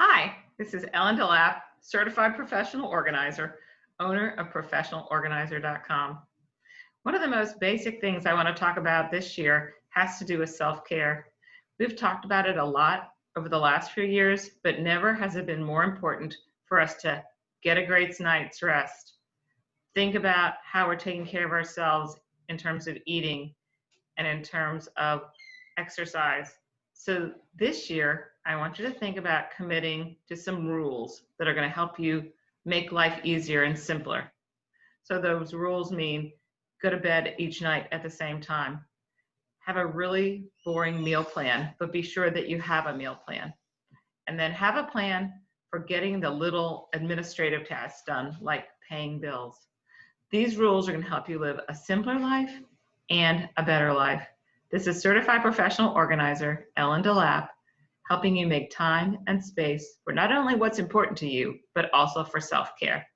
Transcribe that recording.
Hi, this is Ellen Delap, Certified Professional Organizer, owner of ProfessionalOrganizer.com. One of the most basic things I want to talk about this year has to do with self-care. We've talked about it a lot over the last few years, but never has it been more important for us to get a great night's rest. Think about how we're taking care of ourselves in terms of eating and in terms of exercise. So this year, I want you to think about committing to some rules that are going to help you make life easier and simpler. So those rules mean go to bed each night at the same time. Have a really boring meal plan, but be sure that you have a meal plan. And then have a plan for getting the little administrative tasks done, like paying bills. These rules are going to help you live a simpler life and a better life. This is Certified Professional Organizer, Ellen Delap, helping you make time and space for not only what's important to you, but also for self-care.